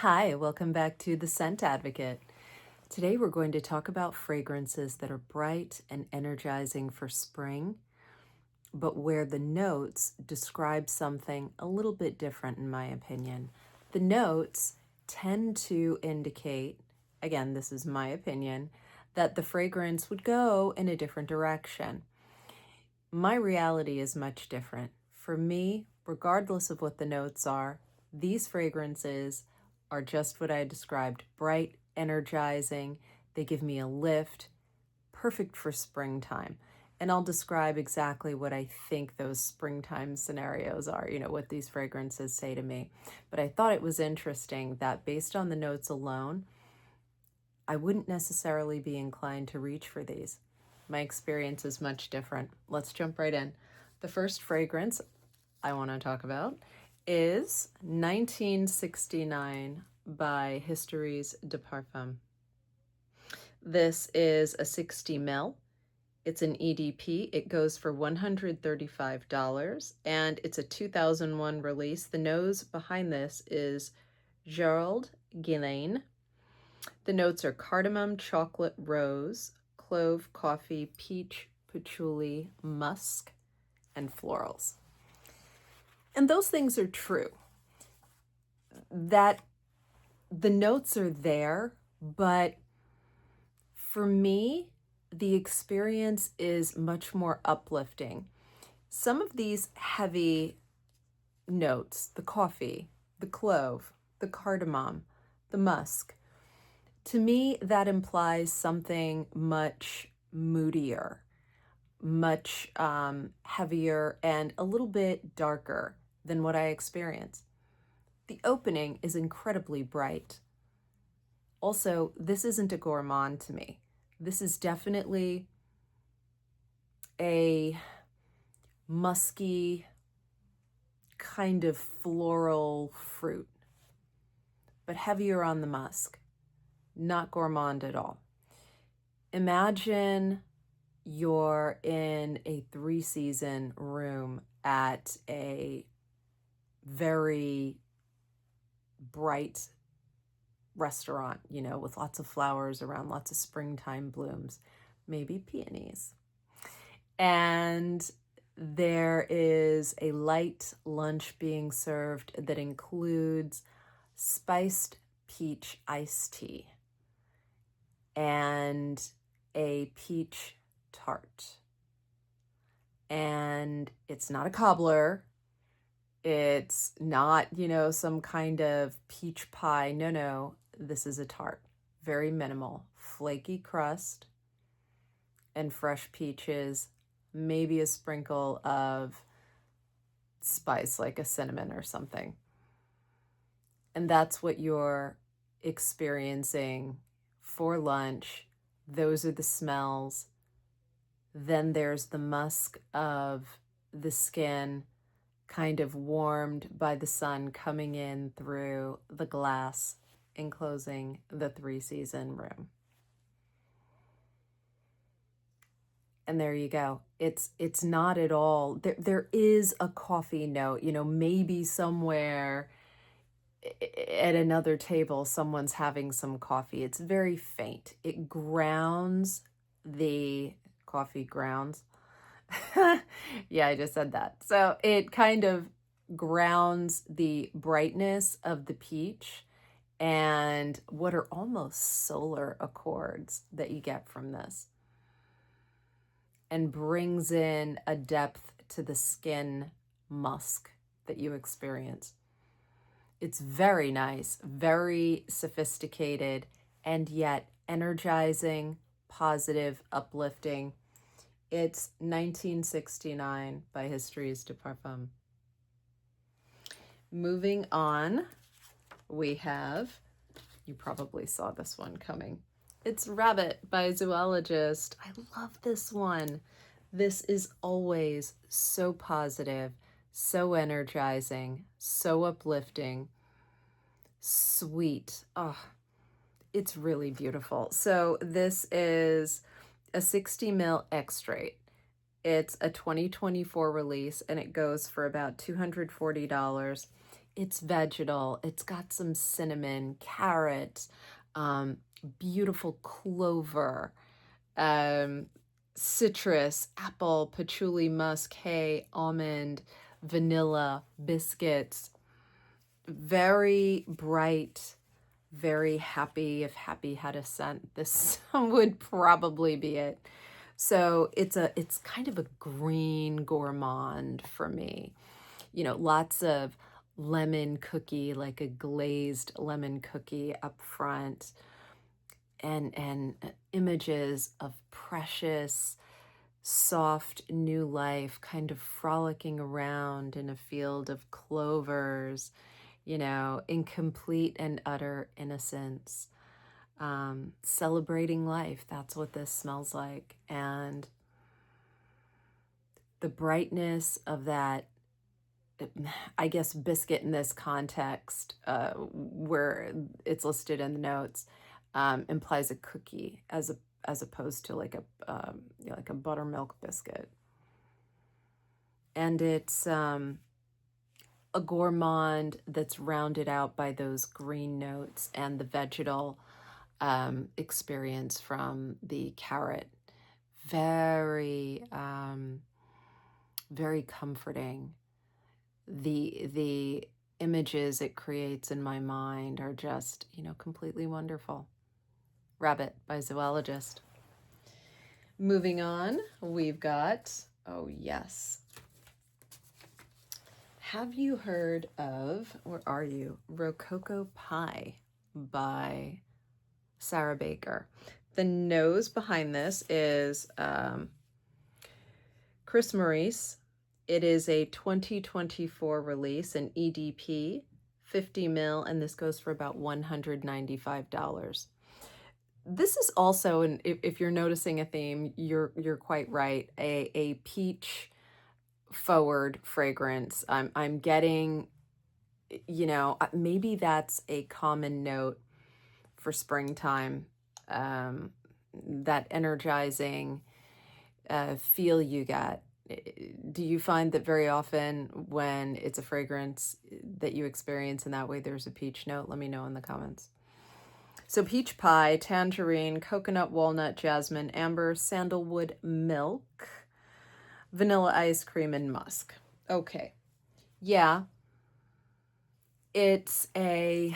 Hi, welcome back to The Scent Advocate. Today we're going to talk about fragrances that are bright and energizing for spring, but where the notes describe something a little bit different, in my opinion. The notes tend to indicate, again, this is my opinion, that the fragrance would go in a different direction. My reality is much different. For me, regardless of what the notes are, these fragrances are just what I described: bright, energizing. They give me a lift, perfect for springtime. And I'll describe exactly what I think those springtime scenarios are, what these fragrances say to me. But I thought it was interesting that based on the notes alone, I wouldn't necessarily be inclined to reach for these. My experience is much different. Let's jump right in. The first fragrance I want to talk about is 1969 by Histories de Parfums. This is a 60 ml. It's an EDP. It goes for $135, and it's a 2001 release. The nose behind this is Gerald Guillain. The notes are cardamom, chocolate, rose, clove, coffee, peach, patchouli, musk, and florals. And those things are true. That the notes are there, but for me, the experience is much more uplifting. Some of these heavy notes, the coffee, the clove, the cardamom, the musk, to me, that implies something much moodier, much heavier, and a little bit darker than what I experience. The opening is incredibly bright. Also, this isn't a gourmand to me. This is definitely a musky kind of floral fruit, but heavier on the musk. Not gourmand at all. Imagine you're in a 3-season room at a very bright restaurant, with lots of flowers around, lots of springtime blooms, maybe peonies. And there is a light lunch being served that includes spiced peach iced tea and a peach tart. And it's not a cobbler. It's not, some kind of peach pie. No, this is a tart. Very minimal, flaky crust and fresh peaches, maybe a sprinkle of spice like a cinnamon or something. And that's what you're experiencing for lunch. Those are the smells. Then there's the musk of the skin, kind of warmed by the sun coming in through the glass, enclosing the 3-season room. And there you go. It's not at all. There is a coffee note, maybe somewhere at another table, someone's having some coffee. It's very faint. It grounds the coffee grounds. Yeah, I just said that. So it kind of grounds the brightness of the peach and what are almost solar accords that you get from this, and brings in a depth to the skin musk that you experience. It's very nice, very sophisticated, and yet energizing, positive, uplifting. It's 1969 by Histories de Parfums. Moving on, we have, you probably saw this one coming. It's Rabbit by Zoologist. I love this one. This is always so positive, so energizing, so uplifting, sweet. Oh, it's really beautiful. So this is a 60 ml extrait. It's a 2024 release, and it goes for about $240. It's vegetal. It's got some cinnamon, carrot, um, beautiful clover, um, citrus, apple, patchouli, musk, hay, almond, vanilla, biscuits. Very bright, very happy. If happy had a scent, this would probably be it. So it's kind of a green gourmand for me. You know, lots of lemon cookie, like a glazed lemon cookie up front, and images of precious, soft new life kind of frolicking around in a field of clovers, you know, in complete and utter innocence, celebrating life. That's what this smells like. And the brightness of that, I guess, biscuit in this context, where it's listed in the notes, implies a cookie as opposed to like like a buttermilk biscuit. And it's a gourmand that's rounded out by those green notes and the vegetal experience from the carrot. Very, very comforting. The images it creates in my mind are just, you know, completely wonderful. Rabbit by Zoologist. Moving on, we've got, oh yes. Have you heard of, where are you? Rococo Pie by Sarah Baker. The nose behind this is Chris Maurice. It is a 2024 release, an EDP, 50 mil, and this goes for about $195. This is also, and if you're noticing a theme, you're quite right, a peach forward fragrance. I'm getting, you know, maybe that's a common note for springtime, that energizing feel you get. Do you find that very often when it's a fragrance that you experience in that way, there's a peach note? Let me know in the comments. So peach pie, tangerine, coconut, walnut, jasmine, amber, sandalwood, milk, vanilla ice cream, and musk. Okay. Yeah. It's a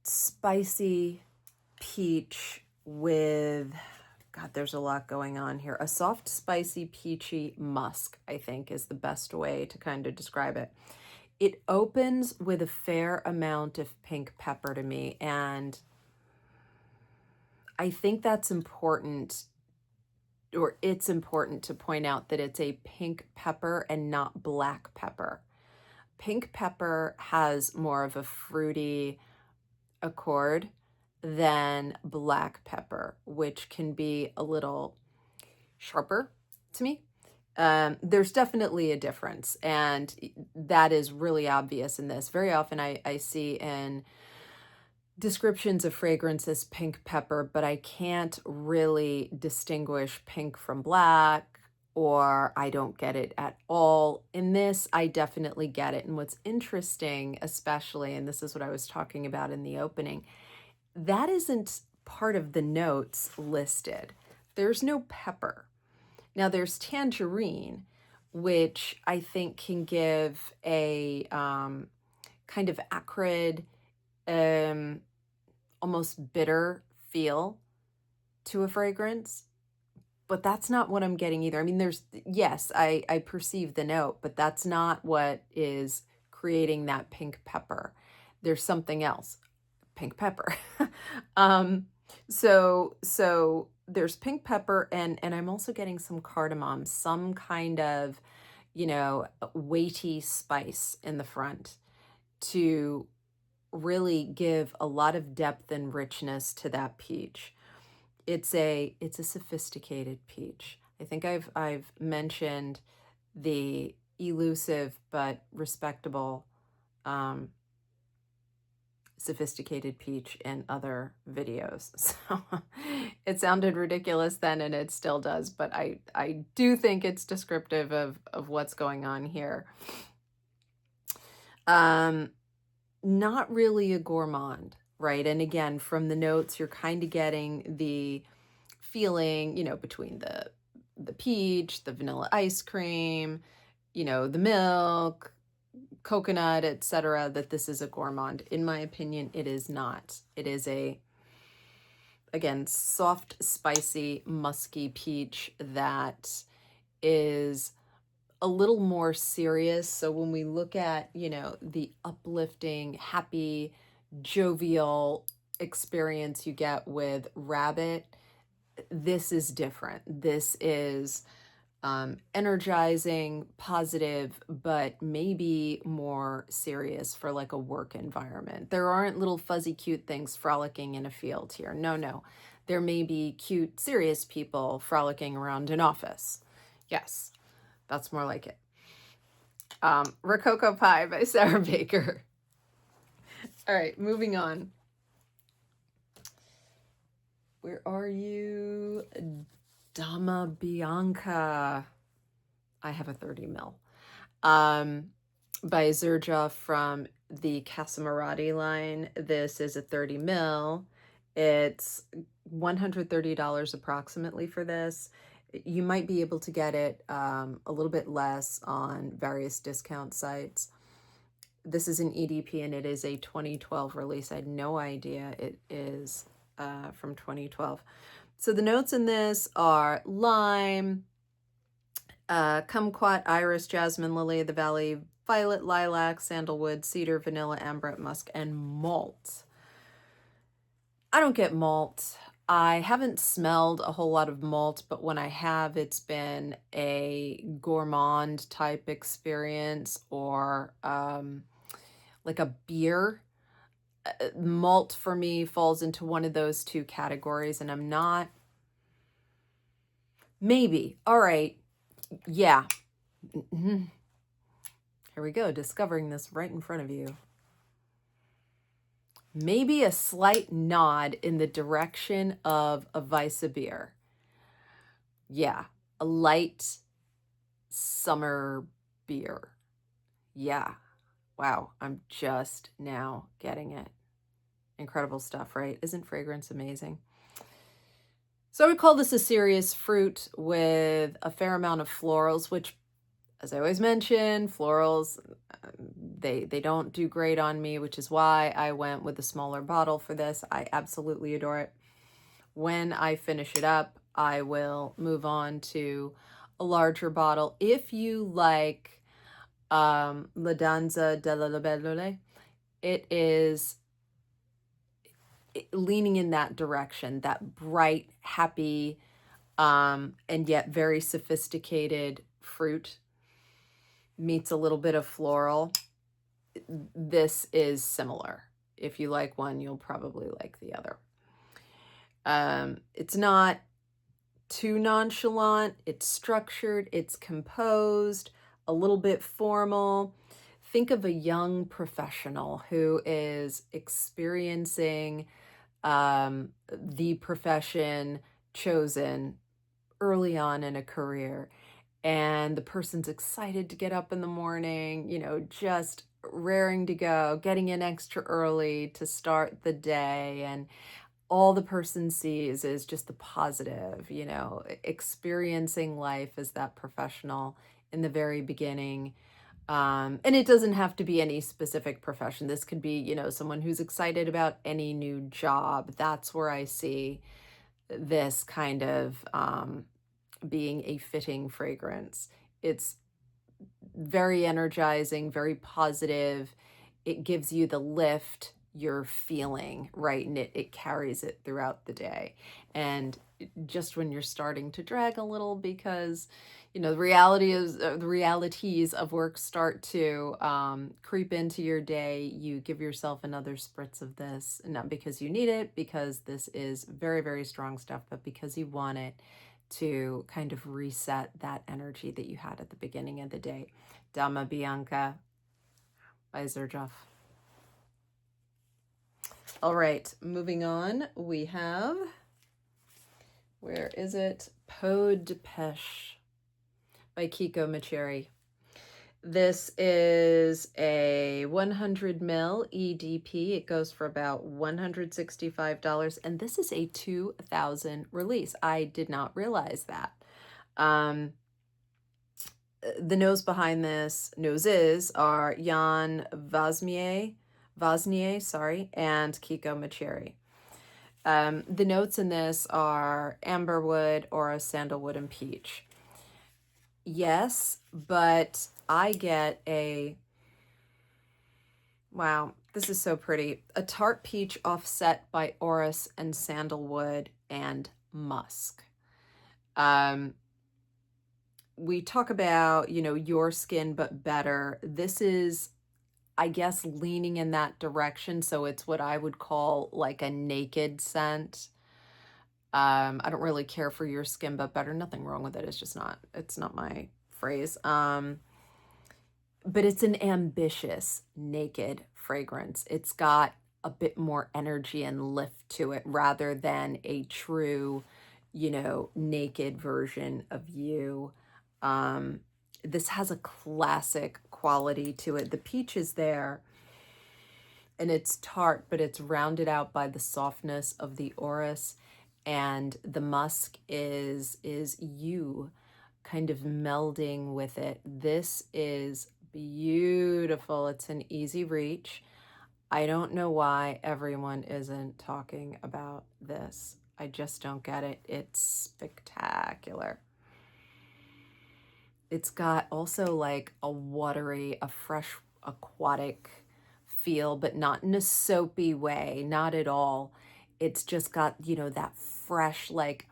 spicy peach with, God, there's a lot going on here. A soft, spicy, peachy musk, I think, is the best way to kind of describe it. It opens with a fair amount of pink pepper to me, and I think that's important, or it's important to point out that it's a pink pepper and not black pepper. Pink pepper has more of a fruity accord than black pepper, which can be a little sharper to me. There's definitely a difference, and that is really obvious in this. Very often I see in descriptions of fragrance as pink pepper, but I can't really distinguish pink from black, or I don't get it at all. In this, I definitely get it. And what's interesting, especially, and this is what I was talking about in the opening, that isn't part of the notes listed. There's no pepper. Now there's tangerine, which I think can give a kind of acrid, almost bitter feel to a fragrance, but that's not what I'm getting either. I mean, yes, I perceive the note, but that's not what is creating that pink pepper. There's something else. Pink pepper. So there's pink pepper, and I'm also getting some cardamom, some kind of, you know, weighty spice in the front to really give a lot of depth and richness to that peach. It's a sophisticated peach. I think I've mentioned the elusive but respectable sophisticated peach in other videos. So it sounded ridiculous then, and it still does, but I do think it's descriptive of what's going on here. Not really a gourmand, right? And again, from the notes, you're kind of getting the feeling, between the peach, the vanilla ice cream, the milk, coconut, etc., that this is a gourmand. In my opinion, it is not. It is again, soft, spicy, musky peach that is a little more serious. So when we look at, the uplifting, happy, jovial experience you get with rabbit, this is different. This is energizing, positive, but maybe more serious for like a work environment. There aren't little fuzzy cute things frolicking in a field here. No. There may be cute, serious people frolicking around an office. Yes, that's more like it. Rococo Pie by Sarah Baker. All right, moving on. Where are you? Dama Bianca. I have a 30 ml. By Xerjoff from the Casamorati line. This is a 30 ml. It's $130 approximately for this. You might be able to get it a little bit less on various discount sites. This is an EDP and it is a 2012 release. I had no idea it is from 2012. So the notes in this are lime, kumquat, iris, jasmine, lily of the valley, violet, lilac, sandalwood, cedar, vanilla, amber, musk, and malt. I don't get malt. I haven't smelled a whole lot of malt, but when I have, it's been a gourmand type experience or like a beer. Malt for me falls into one of those two categories, and I'm not. Maybe. All right. Yeah. Here we go. Discovering this right in front of you. Maybe a slight nod in the direction of a Weisse beer. Yeah. A light summer beer. Yeah. Wow. I'm just now getting it. Incredible stuff, right? Isn't fragrance amazing? So I would call this a serious fruit with a fair amount of florals, which, as I always mention, florals, they don't do great on me, which is why I went with a smaller bottle for this. I absolutely adore it. When I finish it up, I will move on to a larger bottle. If you like La Danza della Libellule, it is leaning in that direction, that bright, happy, and yet very sophisticated fruit meets a little bit of floral. This is similar. If you like one, you'll probably like the other. It's not too nonchalant. It's structured. It's composed, a little bit formal. Think of a young professional who is experiencing the profession chosen early on in a career. And the person's excited to get up in the morning, just raring to go, getting in extra early to start the day. And all the person sees is just the positive, experiencing life as that professional in the very beginning. And it doesn't have to be any specific profession. This could be, someone who's excited about any new job. That's where I see this kind of being a fitting fragrance. It's very energizing, very positive. It gives you the lift you're feeling, right? And it carries it throughout the day. And just when you're starting to drag a little because, the realities of work start to creep into your day, you give yourself another spritz of this, not because you need it, because this is very, very strong stuff, but because you want it to kind of reset that energy that you had at the beginning of the day. Dama Bianca by Xerjoff. All right, moving on, we have, where is it? Peau de Pêche by Keiko Mecheri. This is a 100 ml EDP. It goes for about $165, and this is a 2000 release. I did not realize that. The nose behind this, noses, are Jan Vosnier, and Keiko Mecheri. The notes in this are amberwood, orris, sandalwood, and peach. Yes, but I get a, wow, this is so pretty, a tart peach offset by orris and sandalwood and musk. We talk about, your skin, but better. This is, I guess, leaning in that direction. So it's what I would call like a naked scent. I don't really care for your skin, but better. Nothing wrong with it. It's not my phrase. But it's an ambitious naked fragrance. It's got a bit more energy and lift to it rather than a true, naked version of you. This has a classic quality to it. The peach is there and it's tart, but it's rounded out by the softness of the orris, and the musk is you kind of melding with it. This is beautiful. It's an easy reach. I don't know why everyone isn't talking about this. I just don't get it. It's spectacular. It's got also like a watery, a fresh, aquatic feel, but not in a soapy way, not at all. It's just got, that fresh, like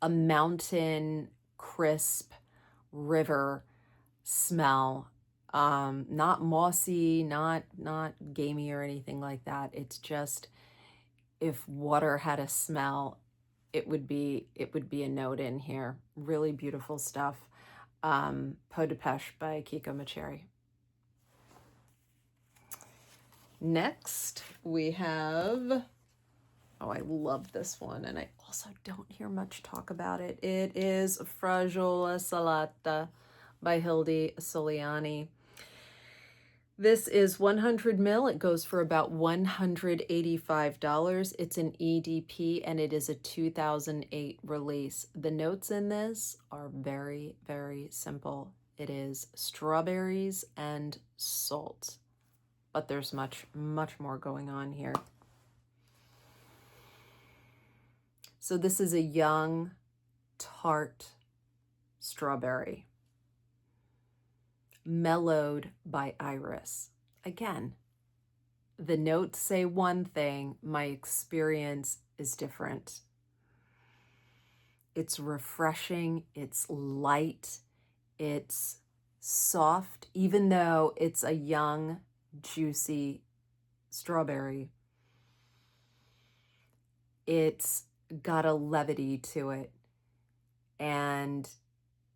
a mountain, crisp river smell. Not mossy, not gamey or anything like that. It's just, if water had a smell, it would be a note in here. Really beautiful stuff. Peau de Pêche by Keiko Mecheri. Next, we have, oh, I love this one, and I also don't hear much talk about it. It is Fragola Salata by Hilde Soliani. This is 100 ml. It goes for about $185. It's an EDP, and it is a 2008 release. The notes in this are very, very simple. It is strawberries and salt, but there's much, much more going on here. So this is a young, tart strawberry, mellowed by iris. Again, the notes say one thing, my experience is different. It's refreshing, it's light, it's soft, even though it's a young, juicy strawberry. It's got a levity to it, and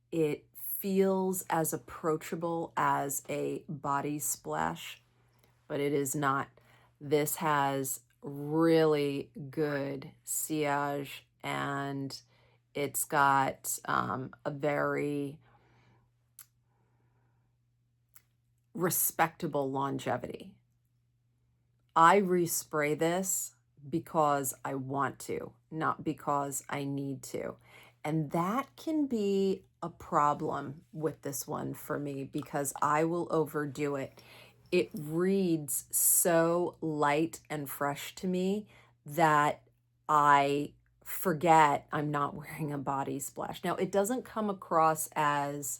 it feels as approachable as a body splash, but it is not. This has really good sillage, and it's got a very respectable longevity. I respray this because I want to, not because I need to. And that can be a problem with this one for me because I will overdo it. It reads so light and fresh to me that I forget I'm not wearing a body splash. Now, it doesn't come across as,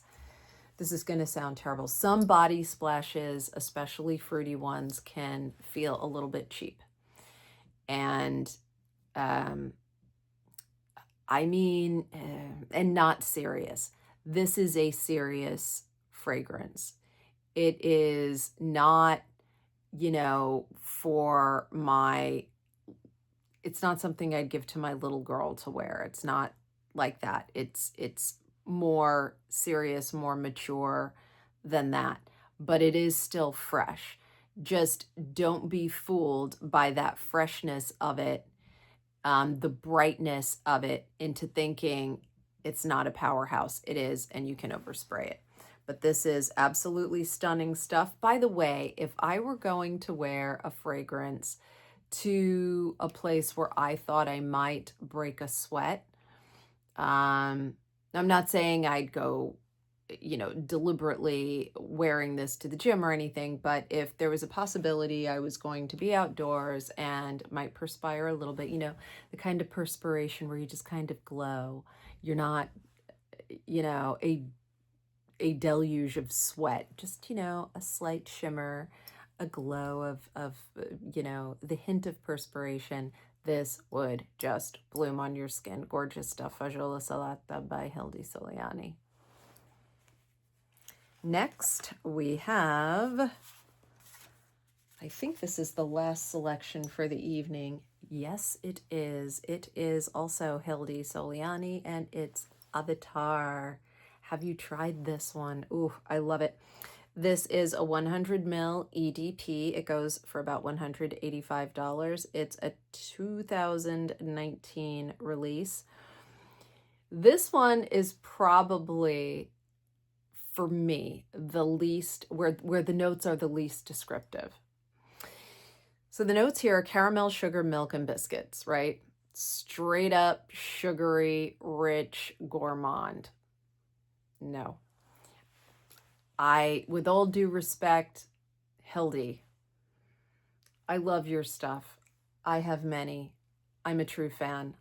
this is going to sound terrible, some body splashes, especially fruity ones, can feel a little bit cheap. And and not serious. This is a serious fragrance. It is not, for my, it's not something I'd give to my little girl to wear. It's not like that. It's more serious, more mature than that, but it is still fresh. Just don't be fooled by that freshness of it, the brightness of it, into thinking it's not a powerhouse. It is, and you can overspray it. But this is absolutely stunning stuff. By the way, if I were going to wear a fragrance to a place where I thought I might break a sweat, I'm not saying I'd go, deliberately wearing this to the gym or anything, but if there was a possibility I was going to be outdoors and might perspire a little bit, the kind of perspiration where you just kind of glow. You're not, a deluge of sweat, just, a slight shimmer, a glow of the hint of perspiration. This would just bloom on your skin. Gorgeous stuff. Fragola Salata by Hilde Soliani. Next, we have, I think this is the last selection for the evening. Yes, it is. It is also Hilde Soliani, and it's Avatar. Have you tried this one? Ooh, I love it. This is a 100 ml EDP. It goes for about $185. It's a 2019 release. This one is probably, for me, the least, where the notes are the least descriptive. So the notes here are caramel, sugar, milk, and biscuits, right? Straight up sugary, rich, gourmand. No. With all due respect, Hilde, I love your stuff. I have many. I'm a true fan.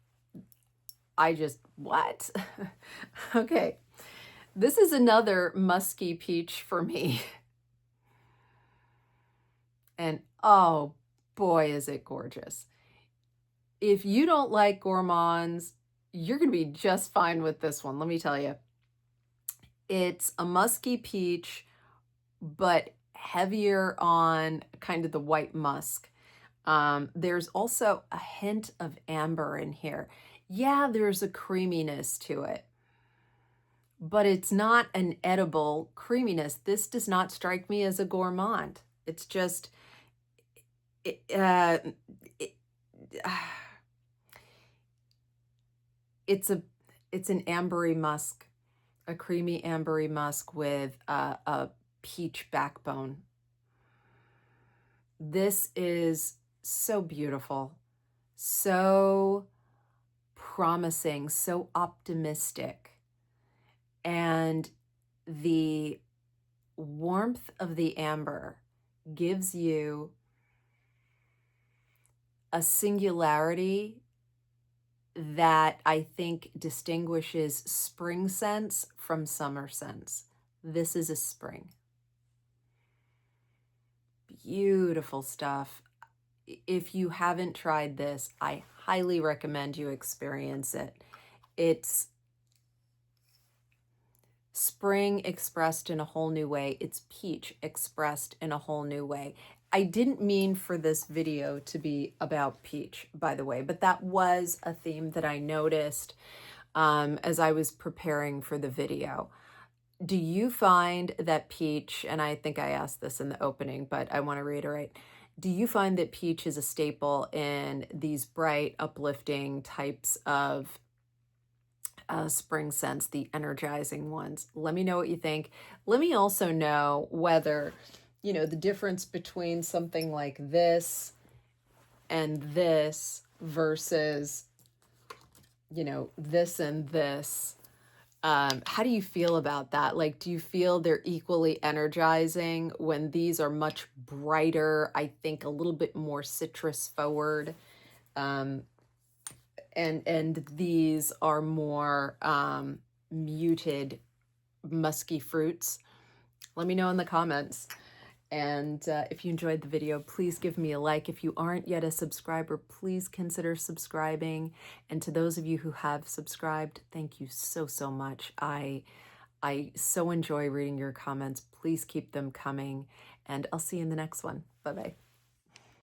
What? Okay. This is another musky peach for me. And oh boy, is it gorgeous. If you don't like gourmands, you're going to be just fine with this one. Let me tell you. It's a musky peach, but heavier on kind of the white musk. There's also a hint of amber in here. Yeah, there's a creaminess to it, but it's not an edible creaminess. This does not strike me as a gourmand. It's just, it's an ambery musk, a creamy ambery musk with a peach backbone. This is so beautiful, so promising, so optimistic. And the warmth of the amber gives you a singularity that I think distinguishes spring scents from summer scents. This is a spring. Beautiful stuff. If you haven't tried this, I highly recommend you experience it. It's spring expressed in a whole new way. It's peach expressed in a whole new way. I didn't mean for this video to be about peach, by the way, but that was a theme that I noticed as I was preparing for the video. Do you find that peach, and I think I asked this in the opening, but I want to reiterate, do you find that peach is a staple in these bright, uplifting types of spring scents, the energizing ones? Let me know what you think. Let me also know whether, the difference between something like this and this versus, this and this. How do you feel about that? Like, do you feel they're equally energizing when these are much brighter, I think a little bit more citrus forward, and these are more muted, musky fruits? Let me know in the comments. And if you enjoyed the video, please give me a like. If you aren't yet a subscriber, please consider subscribing. And to those of you who have subscribed, thank you so, so much. I so enjoy reading your comments. Please keep them coming. And I'll see you in the next one. Bye-bye.